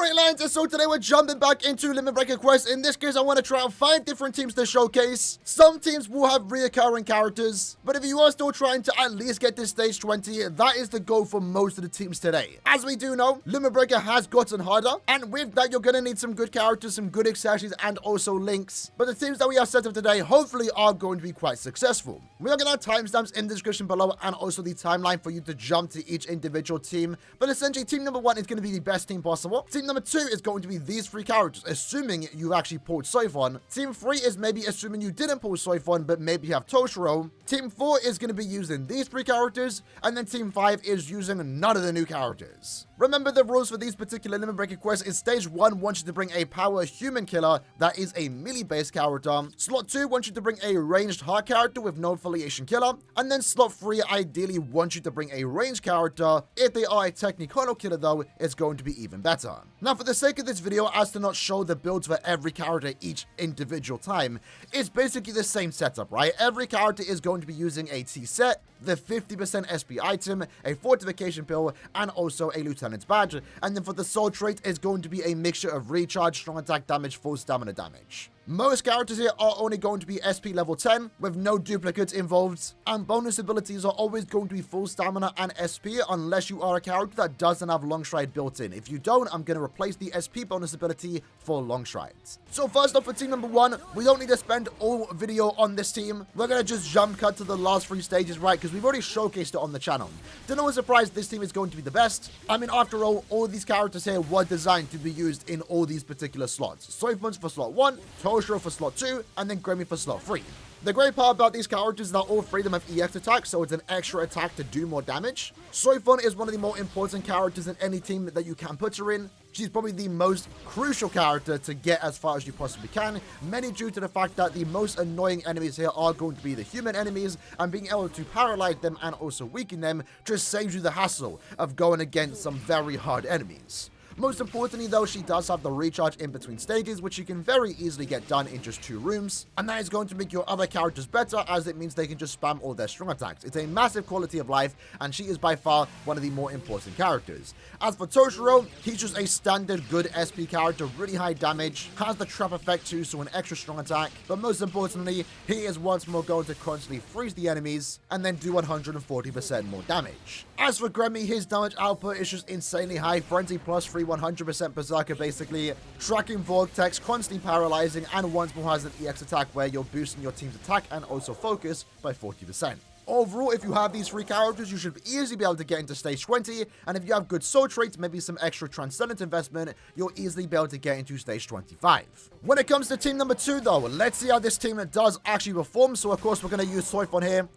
Alright lads, so today we're jumping back into Limit Breaker Quest. In this case, I want to try out 5 different teams to showcase. Some teams will have reoccurring characters, but if you are still trying to at least get to stage 20, that is the goal for most of the teams today. As we do know, Limit Breaker has gotten harder, and with that, you're going to need some good characters, some good accessories, and also links. But the teams that we have set up today hopefully are going to be quite successful. We are going to have timestamps in the description below and also the timeline for you to jump to each individual team. But essentially, team number 1 is going to be the best team possible. Team number 2 is going to be these 3 characters, assuming you actually pulled Soifon. Team 3 is maybe assuming you didn't pull Soifon, but maybe you have Toshiro. Team 4 is going to be using these 3 characters, and then Team 5 is using none of the new characters. Remember, the rules for these particular Limit Breaker quests is stage 1 wants you to bring a power human killer that is a melee-based character. Slot 2 wants you to bring a ranged hard character with no affiliation killer, and then slot 3 ideally wants you to bring a ranged character. If they are a Technicolor killer though, it's going to be even better. Now, for the sake of this video, as to not show the builds for every character each individual time, it's basically the same setup, right? Every character is going to be using a T set, the 50% SP item, a fortification pill, and also a lieutenant's badge. And then for the soul trait, it's going to be a mixture of recharge, strong attack damage, full stamina damage. Most characters here are only going to be SP level 10 with no duplicates involved, and bonus abilities are always going to be full stamina and SP unless you are a character that doesn't have long stride built in. If you don't, I'm going to replace the SP bonus ability for long strides. So first off, for team number 1, we don't need to spend all video on this team. We're going to just jump cut to the last 3 stages, right? Because we've already showcased it on the channel. To no surprise, this team is going to be the best. I mean, after all these characters here were designed to be used in all these particular slots. Soifon's for slot 1, Toshiro for slot 2, and then Grammy for slot 3. The great part about these characters is that all 3 of them have EX attack, so it's an extra attack to do more damage. Soifon is one of the more important characters in any team that you can put her in. She's probably the most crucial character to get as far as you possibly can, mainly due to the fact that the most annoying enemies here are going to be the human enemies, and being able to paralyze them and also weaken them just saves you the hassle of going against some very hard enemies. Most importantly though, she does have the recharge in between stages, which you can very easily get done in just 2 rooms, and that is going to make your other characters better, as it means they can just spam all their strong attacks. It's a massive quality of life, and she is by far one of the more important characters. As for Toshiro, he's just a standard good SP character, really high damage, has the trap effect too, so an extra strong attack, but most importantly, he is once more going to constantly freeze the enemies, and then do 140% more damage. As for Grammy, his damage output is just insanely high, Frenzy plus 3, 100% Berserker basically, tracking Vortex, constantly paralyzing, and once more has an EX attack where you're boosting your team's attack and also focus by 40%. Overall, if you have these 3 characters, you should easily be able to get into stage 20, and if you have good soul traits, maybe some extra transcendent investment, you'll easily be able to get into stage 25. When it comes to team number 2 though, let's see how this team does actually perform. So of course, we're going to use Soifon here.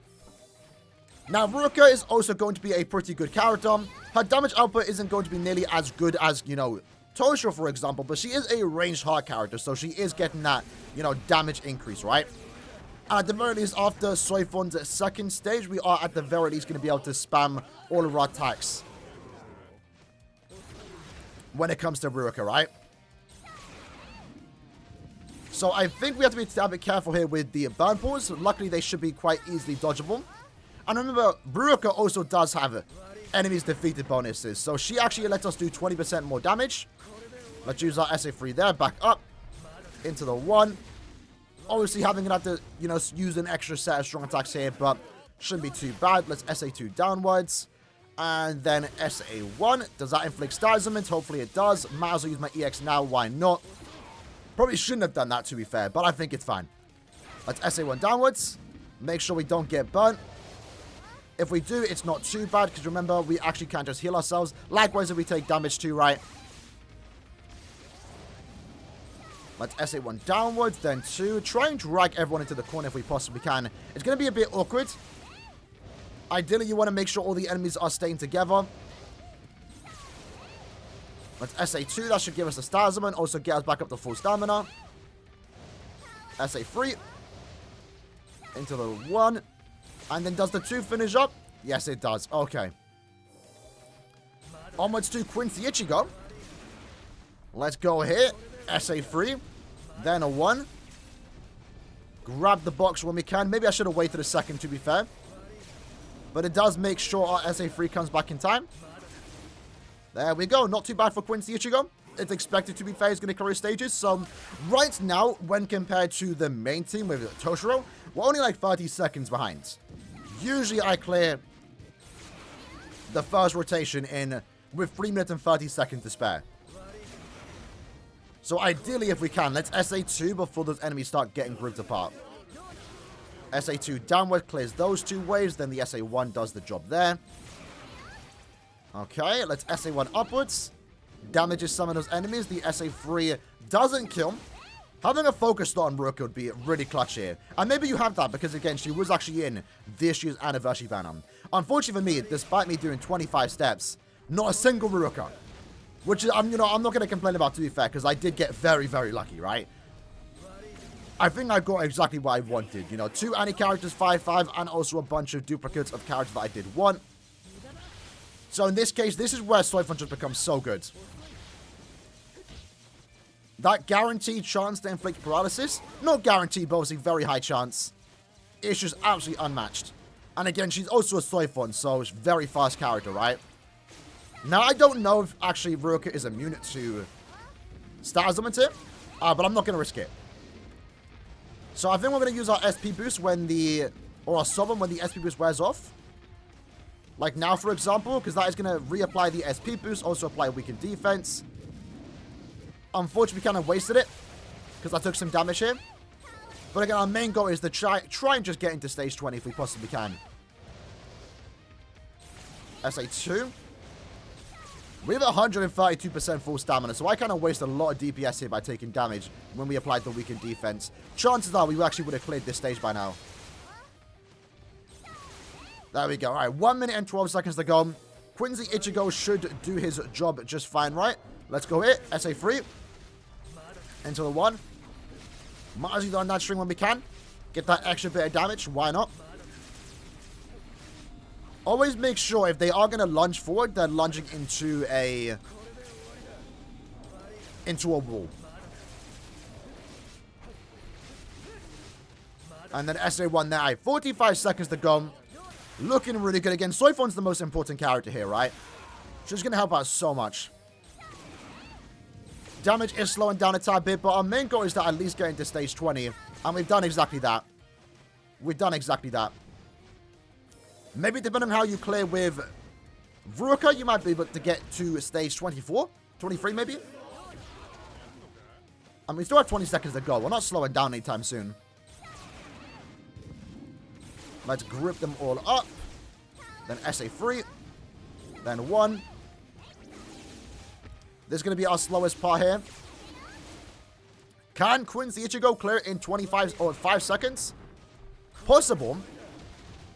Now, Ruka is also going to be a pretty good character. Her damage output isn't going to be nearly as good as, Toshiro, for example, but she is a ranged hard character, so she is getting that, damage increase, right? And at the very least, after Soifon's 2nd stage, we are at the very least going to be able to spam all of our attacks when it comes to Ruka, right? So I think we have to be a bit careful here with the burn pulls. Luckily, they should be quite easily dodgeable. And remember, Ruka also does have enemies defeated bonuses, so she actually lets us do 20% more damage. Let's use our SA3 there, back up into the 1. Obviously, having to, use an extra set of strong attacks here, but shouldn't be too bad. Let's SA2 downwards, and then SA1. Does that inflict status limits? Hopefully it does. Might as well use my EX now, why not? Probably shouldn't have done that, to be fair, but I think it's fine. Let's SA1 downwards. Make sure we don't get burnt. If we do, it's not too bad, because remember, we actually can't just heal ourselves. Likewise, if we take damage too, right? Let's SA1 downwards, then 2. Try and drag everyone into the corner if we possibly can. It's going to be a bit awkward. Ideally, you want to make sure all the enemies are staying together. Let's SA2. That should give us a status and also get us back up to full stamina. SA3. Into the 1. And then does the 2 finish up? Yes, it does. Okay. Onwards to Quincy Ichigo. Let's go here. SA3. Then a 1. Grab the box when we can. Maybe I should have waited a second, to be fair. But it does make sure our SA3 comes back in time. There we go. Not too bad for Quincy Ichigo. it's expected to be fair, is going to carry stages. So right now, when compared to the main team with Toshiro, we're only like 30 seconds behind. Usually I clear the first rotation in with 3 minutes and 30 seconds to spare. So ideally, if we can, let's SA2 before those enemies start getting grouped apart. SA2 downward clears those 2 waves, then the SA1 does the job there. Okay, let's SA1 upwards. Damages some of those enemies. The SA3 doesn't kill. Having a focus slot on Ruka would be really clutch here. And maybe you have that because, again, she was actually in this year's anniversary banner. Unfortunately for me, despite me doing 25 steps, not a single Ruka. Which, I'm not going to complain about, to be fair, because I did get very, very lucky, right? I think I got exactly what I wanted. 2 anti-characters, 5/5, and also a bunch of duplicates of characters that I did want. So in this case, this is where Soifon just becomes so good. That guaranteed chance to inflict paralysis, not guaranteed, but obviously very high chance. It's just absolutely unmatched. And again, she's also a Soifon, so it's very fast character, right? Now, I don't know if actually Ruka is immune to status limit here, but I'm not going to risk it. So I think we're going to use our SP boost or our summon when the SP boost wears off. Like now, for example, because that is going to reapply the SP boost, also apply weakened defense. Unfortunately, we kind of wasted it because I took some damage here. But again, our main goal is to try and just get into stage 20 if we possibly can. SA2. We have 132% full stamina, so I kind of waste a lot of DPS here by taking damage when we applied the weakened defense. Chances are we actually would have cleared this stage by now. There we go. All right, 1 minute and 12 seconds to go. Quincy Ichigo should do his job just fine, right? Let's go here. SA3. Into the 1. Might as well on that string when we can. Get that extra bit of damage. Why not? Always make sure if they are going to lunge forward, they're lunging into a wall. And then SA1 there. 45 seconds to go. Looking really good. Again, Soifon's the most important character here, right? She's going to help out so much. Damage is slowing down a tad bit, but our main goal is to at least get into stage 20. And we've done exactly that. We've done exactly that. Maybe depending on how you clear with Ruka, you might be able to get to stage 24? 23 maybe? And we still have 20 seconds to go. We're not slowing down anytime soon. Let's grip them all up. Then SA3. Then 1. This is going to be our slowest part here. Can Quincy Ichigo clear it in 25 or 5 seconds? Possible.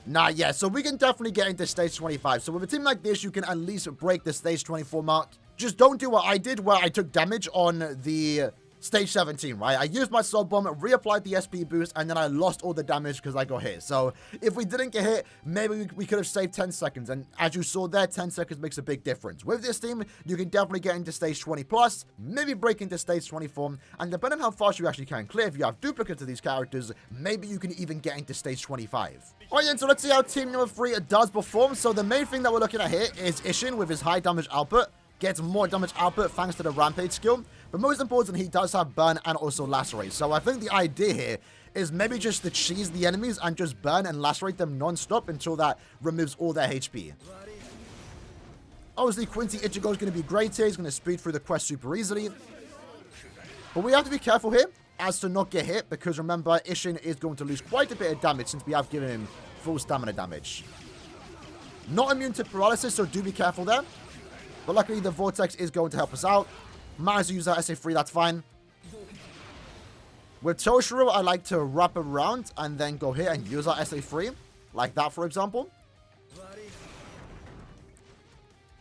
Nah, yeah, so we can definitely get into stage 25. So with a team like this, you can at least break the stage 24 mark. Just don't do what I did, where I took damage on the stage 17, right? I used my soul bomb, reapplied the SP boost, and then I lost all the damage because I got hit. So if we didn't get hit, maybe we could have saved 10 seconds. And as you saw there, 10 seconds makes a big difference. With this team, you can definitely get into stage 20 plus, maybe break into stage 24. And depending on how fast you actually can clear, if you have duplicates of these characters, maybe you can even get into stage 25. Alright then, so let's see how team number 3 does perform. So the main thing that we're looking at here is Ishin with his high damage output. Gets more damage output thanks to the Rampage skill. But most important, he does have Burn and also Lacerate. So I think the idea here is maybe just to cheese the enemies and just burn and lacerate them non-stop until that removes all their HP. Obviously, Quincy Ichigo is going to be great here. He's going to speed through the quest super easily. But we have to be careful here as to not get hit, because remember, Ishin is going to lose quite a bit of damage since we have given him full stamina damage. Not immune to paralysis, so do be careful there. But luckily, the Vortex is going to help us out. Managed to use that SA3, that's fine. With Toshiro, I like to wrap around and then go here and use our SA3. Like that, for example.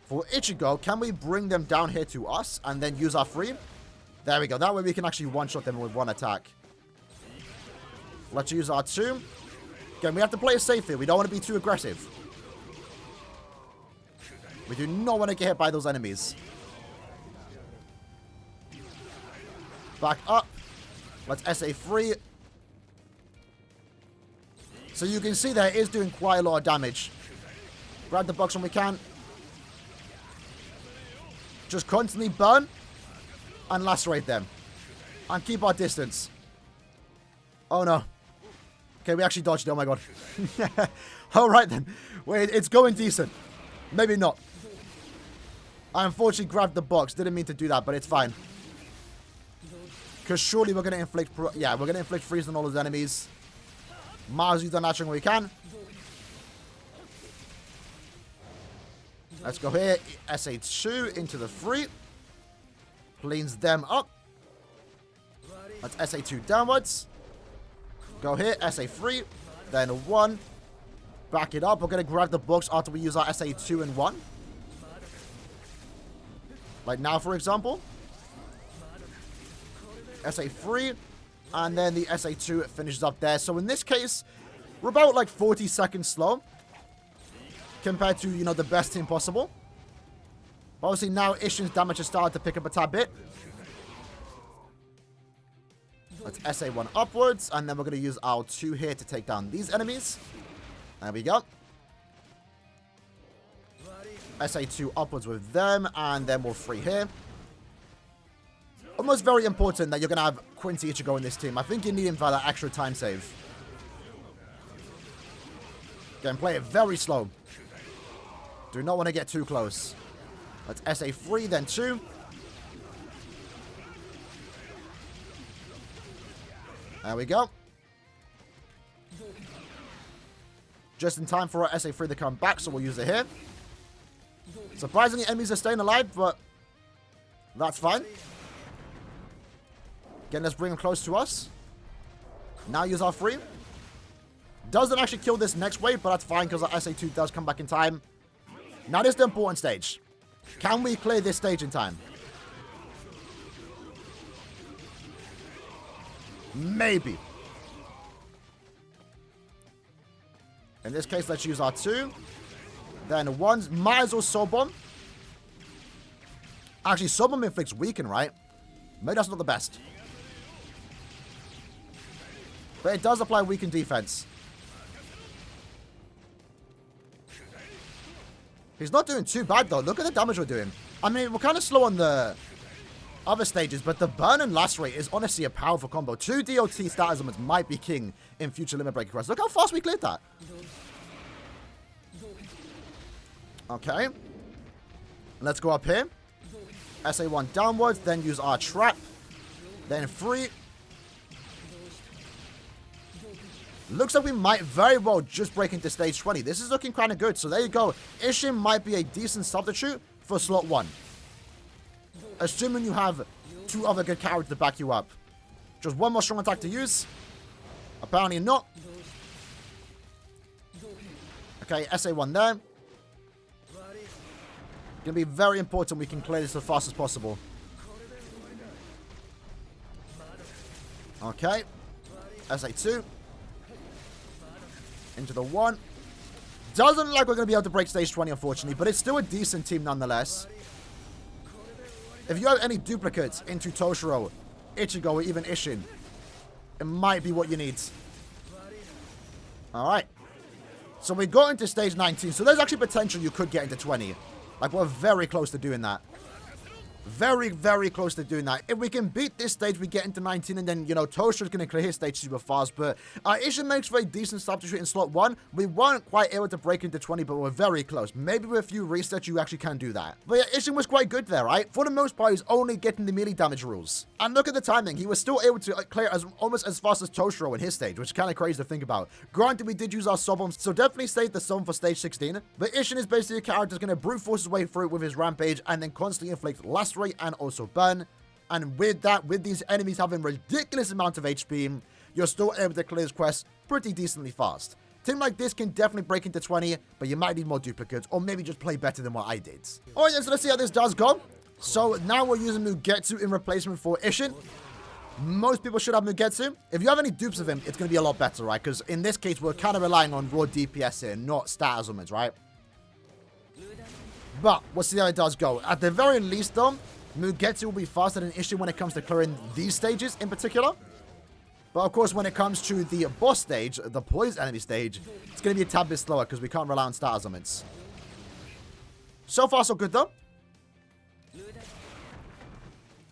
For Ichigo, can we bring them down here to us and then use our 3? There we go. That way we can actually one-shot them with 1 attack. Let's use our 2. Again, we have to play it safe here. We don't want to be too aggressive. We do not want to get hit by those enemies. Back up. Let's SA3. So you can see that it is doing quite a lot of damage. Grab the box when we can. Just constantly burn. and lacerate them. And keep our distance. Oh no. Okay, we actually dodged it. Oh my god. Alright then. Wait, it's going decent. Maybe not. I unfortunately grabbed the box. Didn't mean to do that, but it's fine. Because surely we're going to inflict... Yeah, we're going to inflict freeze on all those enemies. Might as well use our natural when we can. Let's go here. SA2 into the 3. Cleans them up. That's SA2 downwards. Go here. SA3. Then a 1. Back it up. We're going to grab the box after we use our SA2 and 1. Like now, for example. SA3. And then the SA2 finishes up there. So in this case, we're about like 40 seconds slow. Compared to, you know, the best team possible. Obviously now Ishin's damage has started to pick up a tad bit. Let's SA1 upwards. And then we're going to use our 2 here to take down these enemies. There we go. SA2 upwards with them. And then we'll free here. Almost very important that you're going to have Quincy Ichigo in this team. I think you need him for that extra time save. Again, play it very slow. Do not want to get too close. Let's SA3, then 2. There we go. Just in time for our SA3 to come back, so we'll use it here. Surprisingly, enemies are staying alive, but that's fine. Again, let's bring them close to us. Now use our 3. Doesn't actually kill this next wave, but that's fine because our SA2 does come back in time. Now this is the important stage. Can we clear this stage in time? Maybe. In this case, let's use our 2. Then 1s. Might as well Soul Bomb. Actually, Soul Bomb inflicts weaken, right? Maybe that's not the best. But it does apply weaken defense. He's not doing too bad, though. Look at the damage we're doing. I mean, we're kind of slow on the other stages, but the burn and lacerate is honestly a powerful combo. 2 DOT status elements might be king in future Limit Breaker quests. Look how fast we cleared that. Okay. Let's go up here. SA1 downwards, then use our trap. Then 3. Looks like we might very well just break into stage 20. This is looking kind of good. So there you go. Ishin might be a decent substitute for slot 1. Assuming you have 2 other good characters to back you up. Just 1 more strong attack to use. Apparently not. Okay, SA1 there. Gonna be very important we can clear this as fast as possible. Okay. SA2. Into the 1. Doesn't look like we're going to be able to break stage 20, unfortunately, but it's still a decent team nonetheless. If you have any duplicates into Toshiro, Ichigo, or even Ishin, it might be what you need. Alright. So we got into stage 19, so there's actually potential you could get into 20. Like, we're very close to doing that. Very, very close to doing that. If we can beat this stage, we get into 19, and then, you know, Toshiro's going to clear his stage super fast. But Ishin makes for a decent substitute in slot 1. We weren't quite able to break into 20, but we're very close. Maybe with a few resets, you actually can do that. But yeah, Ishin was quite good there, right? For the most part, he's only getting the melee damage rules. And look at the timing. He was still able to clear almost as fast as Toshiro in his stage, which is kind of crazy to think about. Granted, we did use our Soul Bombs, so definitely save the Soul for stage 16. But Ishin is basically a character that's going to brute force his way through with his Rampage, and then constantly inflict lacerate and also burn. And with that, with these enemies having ridiculous amount of HP, you're still able to clear this quest pretty decently fast. Team like this can definitely break into 20, but you might need more duplicates, or maybe just play better than what I did. Alright, so let's see how this does go. So now we're using Mugetsu in replacement for Ishin. Most people should have Mugetsu. If you have any dupes of him, it's going to be a lot better, right? Because in this case, we're kind of relying on raw DPS here, not stat elements, right? But we'll see how it does go. At the very least, though, Mugetsu will be faster than Ishin when it comes to clearing these stages in particular. But of course, when it comes to the boss stage, the poison enemy stage, it's going to be a tad bit slower because we can't rely on stat elements. So far, so good, though.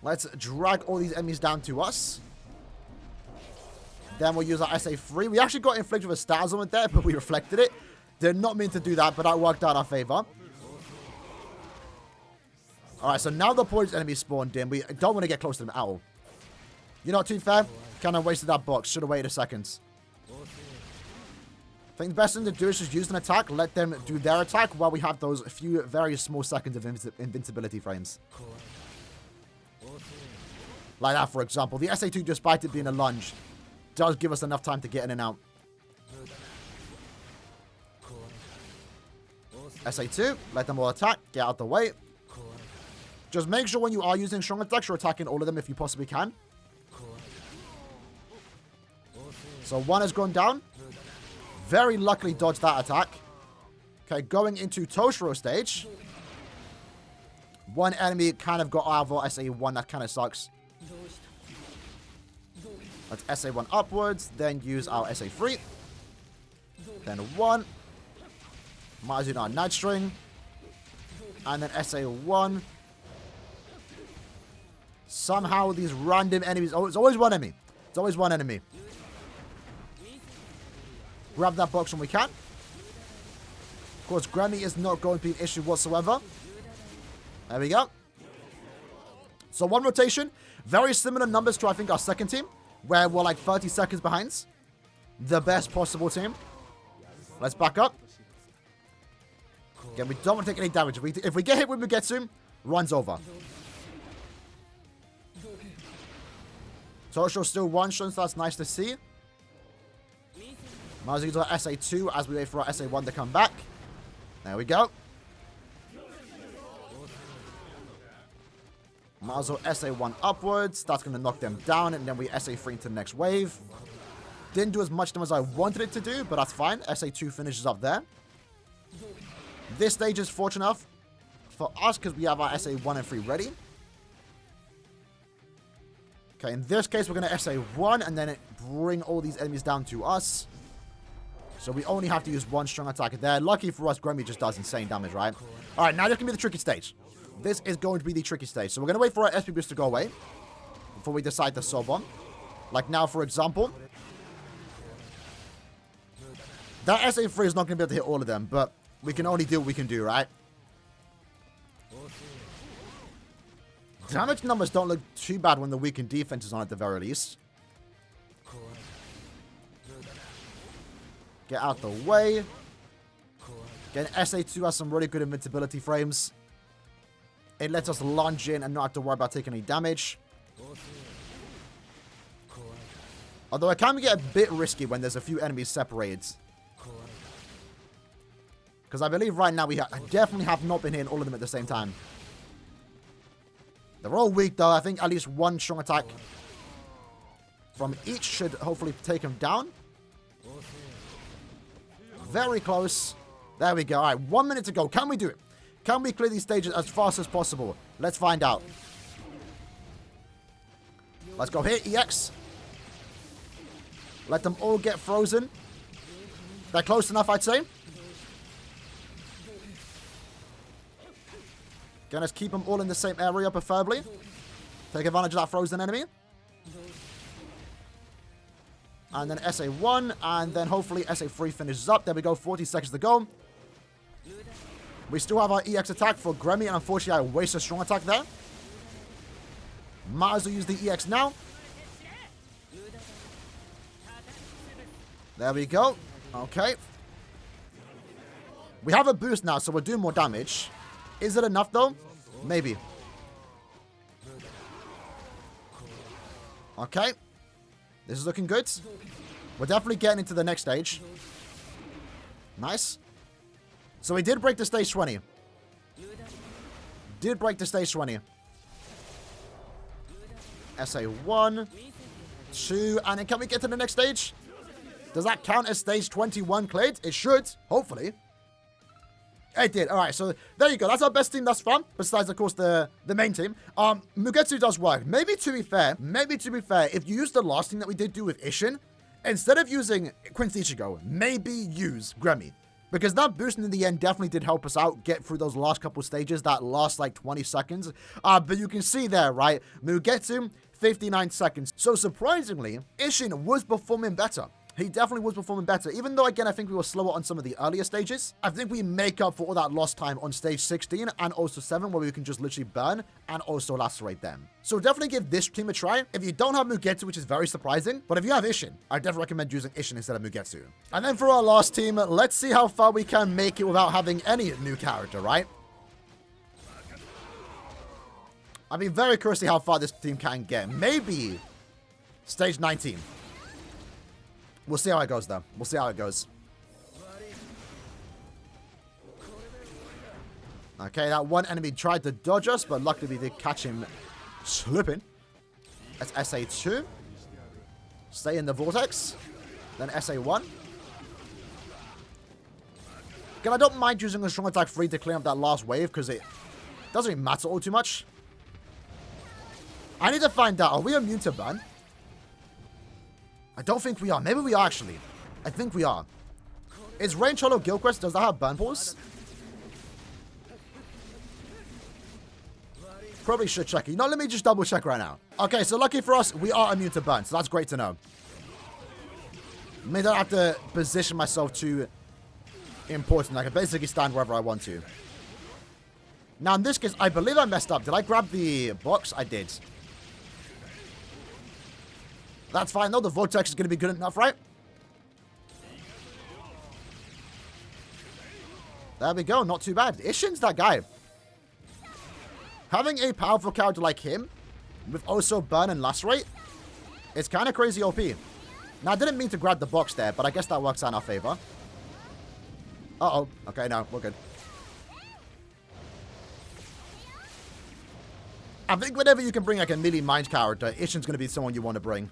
Let's drag all these enemies down to us. Then we'll use our SA3. We actually got inflicted with a Stars on it there, but we reflected it. Did not mean to do that, but that worked out in our favor. Alright, so now the poison enemies spawned in. We don't want to get close to them at all. You know what, to be fair? Kind of wasted that box. Should have waited a second. I think the best thing to do is just use an attack. Let them do their attack while we have those few very small seconds of invincibility frames. Like that, for example. The SA2, despite it being a lunge, does give us enough time to get in and out. SA2, let them all attack. Get out the way. Just make sure when you are using strong attacks, you're attacking all of them if you possibly can. So one has gone down. Very luckily dodged that attack. Okay, going into Toshiro stage. One enemy kind of got out of our SA1. That kind of sucks. Let's SA1 upwards. Then use our SA3. Then 1. Might as well do our Night String. And then SA1. Somehow these random enemies... Oh, it's always one enemy. It's always one enemy. Grab that box when we can. Of course, Grammy is not going to be an issue whatsoever. There we go. So one rotation. Very similar numbers to, I think, our second team. Where we're like 30 seconds behind. The best possible team. Let's back up. Again, we don't want to take any damage. If we get hit with Mugetsu, runs over. Toshiro still one-shots, so that's nice to see. Might as well use our SA2 as we wait for our SA1 to come back. There we go. Might as well SA1 upwards. That's going to knock them down, and then we SA3 into the next wave. Didn't do as much damage as I wanted it to do, but that's fine. SA2 finishes up there. This stage is fortunate enough for us because we have our SA1 and 3 ready. Okay, in this case, we're going to SA1 and then bring all these enemies down to us. So we only have to use one strong attack there. Lucky for us, Grammy just does insane damage, right? Alright, now this can be the tricky stage. This is going to be the tricky stage. So we're going to wait for our SP boost to go away before we decide to soul bomb. Like now, for example. That SA3 is not going to be able to hit all of them, but we can only do what we can do, right? Damage numbers don't look too bad when the weakened defense is on at the very least. Get out the way. Again, SA2 has some really good invincibility frames. It lets us lunge in and not have to worry about taking any damage. Although it can get a bit risky when there's a few enemies separated. Because I believe right now we definitely have not been hitting all of them at the same time. They're all weak though. I think at least one strong attack from each should hopefully take them down. Very close. There we go. All right, 1 minute to go. Can we do it? Can we clear these stages as fast as possible? Let's find out. Let's go here, EX. Let them all get frozen. They're close enough, I'd say. Again, let's keep them all in the same area, preferably. Take advantage of that frozen enemy. And then SA1, and then hopefully SA3 finishes up. There we go, 40 seconds to go. We still have our EX attack for Grammy, and unfortunately I wasted a strong attack there. Might as well use the EX now. There we go. Okay. We have a boost now, so we're doing more damage. Is it enough, though? Maybe. Okay. This is looking good. We're definitely getting into the next stage. Nice. So we did break the stage 20. Did break the stage 20. SA1. 2. And then can we get to the next stage? Does that count as stage 21 cleared? It should. Hopefully. It did. Alright, so there you go. That's our best team thus far. Besides, of course, the main team. Mugetsu does work. Maybe to be fair, if you use the last thing that we did do with Ishin, instead of using Quincy Ichigo, maybe use Grammy. Because that boost in the end definitely did help us out get through those last couple stages, that last like 20 seconds. But you can see there, right? Mugetsu, 59 seconds. So surprisingly, Ishin was performing better. He definitely was performing better. Even though, again, I think we were slower on some of the earlier stages. I think we make up for all that lost time on stage 16 and also 7, where we can just literally burn and also lacerate them. So definitely give this team a try. If you don't have Mugetsu, which is very surprising, but if you have Ishin, I definitely recommend using Ishin instead of Mugetsu. And then for our last team, let's see how far we can make it without having any new character, right? I'd be very curious to see how far this team can get. Maybe stage 19. We'll see how it goes, though. We'll see how it goes. Okay, that one enemy tried to dodge us, but luckily we did catch him slipping. That's SA2. Stay in the vortex. Then SA1. Again, I don't mind using a strong attack 3 to clean up that last wave, because it doesn't really matter all too much. I need to find out, are we immune to burn? I don't think we are. Maybe we are, actually. I think we are. Is Range Hollow Guild Quest, does that have burn pulse? Probably should check it. You know, let me just double check right now. Okay, so lucky for us, we are immune to burn, so that's great to know. Maybe I don't have to position myself too important. I can basically stand wherever I want to. Now, in this case, I believe I messed up. Did I grab the box? I did. That's fine, though. The vortex is going to be good enough, right? There we go. Not too bad. Ishin's that guy. Having a powerful character like him, with also burn and lacerate, it's kind of crazy OP. Now, I didn't mean to grab the box there, but I guess that works out in our favor. Uh-oh. Okay, no, we're good. I think whenever you can bring like a melee mind character, Ishin's going to be someone you want to bring.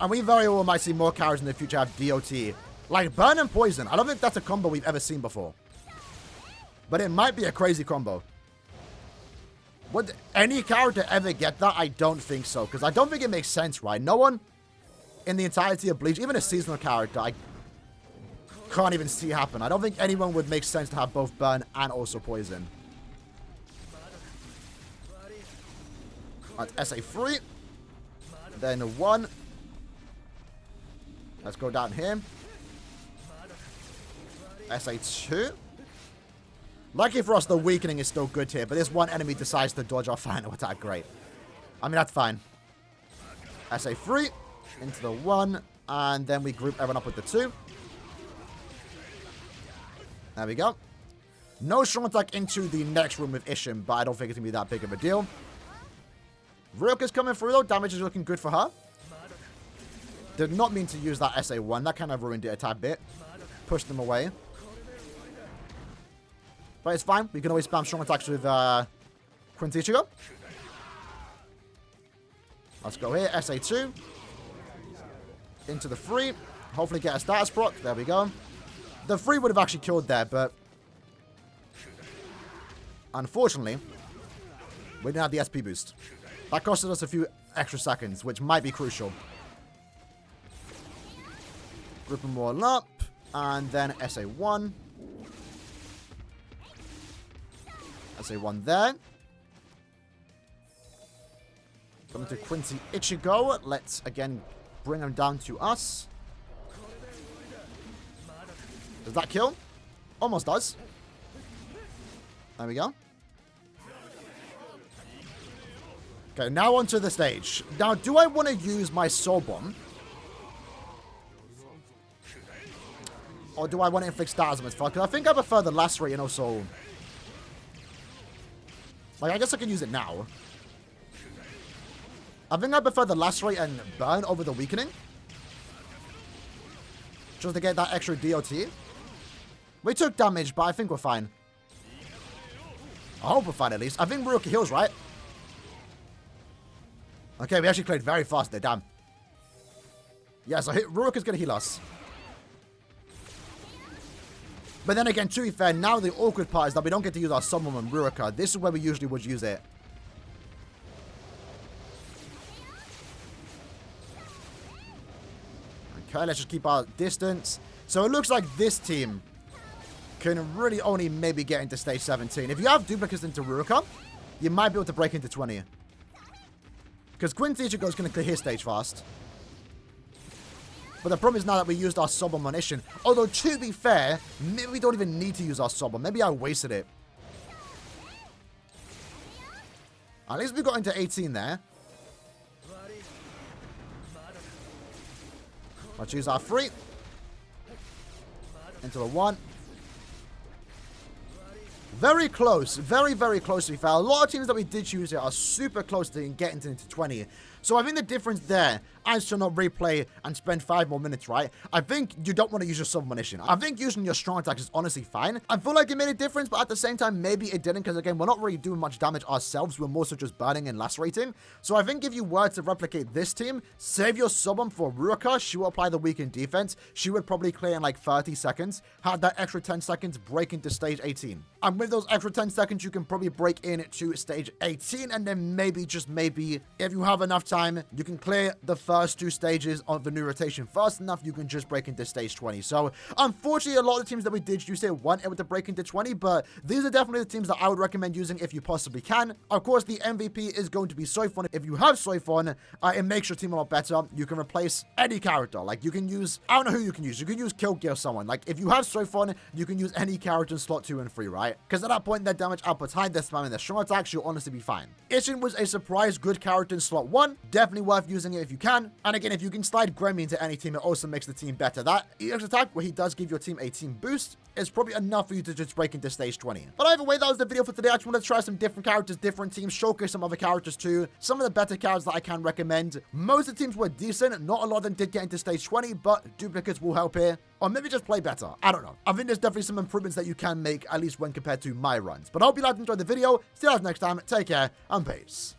And we very well might see more characters in the future have DOT. Like burn and poison. I don't think that's a combo we've ever seen before. But it might be a crazy combo. Would any character ever get that? I don't think so. Because I don't think it makes sense, right? No one in the entirety of Bleach, even a seasonal character, I can't even see happen. I don't think anyone would make sense to have both burn and also poison. That's SA3. Then 1. Let's go down here. SA2. Lucky for us, the weakening is still good here, but this one enemy decides to dodge our final attack. Great. I mean, that's fine. SA3 into the 1, and then we group everyone up with the 2. There we go. No strong attack into the next room with Ishin, but I don't think it's going to be that big of a deal. Ryuka's coming through, though. Damage is looking good for her. Did not mean to use that SA1. That kind of ruined it a tad bit. Pushed them away. But it's fine. We can always spam strong attacks with Quincy Ichigo. Let's go here. SA2. Into the 3. Hopefully get a status proc. There we go. The 3 would have actually killed there, but unfortunately, we didn't have the SP boost. That costed us a few extra seconds, which might be crucial. Group them all up. And then SA1. SA1 there. Coming to Quincy Ichigo. Let's, again, bring him down to us. Does that kill? Almost does. There we go. Okay, now onto the stage. Now, do I want to use my Soul Bomb? Or do I want to inflict status as fuck? Because I think I prefer the Lacerate and also... Like, I guess I can use it now. I think I prefer the Lacerate and Burn over the Weakening. Just to get that extra DOT. We took damage, but I think we're fine. I hope we're fine, at least. I think Ryuka heals, right? Okay, we actually played very fast there, damn. Yeah, so Ryuka's going to heal us. But then again, to be fair, now the awkward part is that we don't get to use our Summon on Ryuka. This is where we usually would use it. Okay, let's just keep our distance. So it looks like this team can really only maybe get into stage 17. If you have duplicates into Ruroka, you might be able to break into 20. Because Quincy Ichigo is going to clear his stage fast. But the problem is now that we used our sub on Ishin. Although, to be fair, maybe we don't even need to use our sub. Maybe I wasted it. At least we got into 18 there. Let's use our 3. Into the 1. Very close. Very, very close to be fair. A lot of teams that we did choose here are super close to getting into 20. So I think the difference there, I should not replay and spend 5 more minutes, right? I think you don't want to use your submunition. I think using your strong attacks is honestly fine. I feel like it made a difference, but at the same time, maybe it didn't, because again, we're not really doing much damage ourselves. We're more so just burning and lacerating. So I think if you were to replicate this team, save your summon for Ruroka, she will apply the weakened defense. She would probably clear in like 30 seconds, have that extra 10 seconds break into stage 18. And with those extra 10 seconds, you can probably break in to stage 18, and then maybe, just maybe, if you have enough time, you can clear the first 2 stages of the new rotation fast enough, you can just break into stage 20. So, unfortunately, a lot of the teams that we did use here weren't able to break into 20, but these are definitely the teams that I would recommend using if you possibly can. Of course, the MVP is going to be Soifon. If you have Soifon, it makes your team a lot better. You can replace any character. Like, you can use, I don't know who you can use. You can use Kill Gear someone. Like, if you have Soifon, you can use any character in slot 2 and 3, right? Because at that point, their damage output's high, they're spamming their strong attacks, you'll honestly be fine. Ishin was a surprise good character in slot 1. Definitely worth using it if you can. And again, if you can slide Gremmy into any team, it also makes the team better. That EX attack, where he does give your team a team boost, is probably enough for you to just break into stage 20. But either way, that was the video for today. I just wanted to try some different characters, different teams, showcase some other characters too. Some of the better characters that I can recommend. Most of the teams were decent. Not a lot of them did get into stage 20, but duplicates will help here. Or maybe just play better. I don't know. I think there's definitely some improvements that you can make, at least when compared to my runs. But I hope you guys enjoyed the video. See you guys next time. Take care and peace.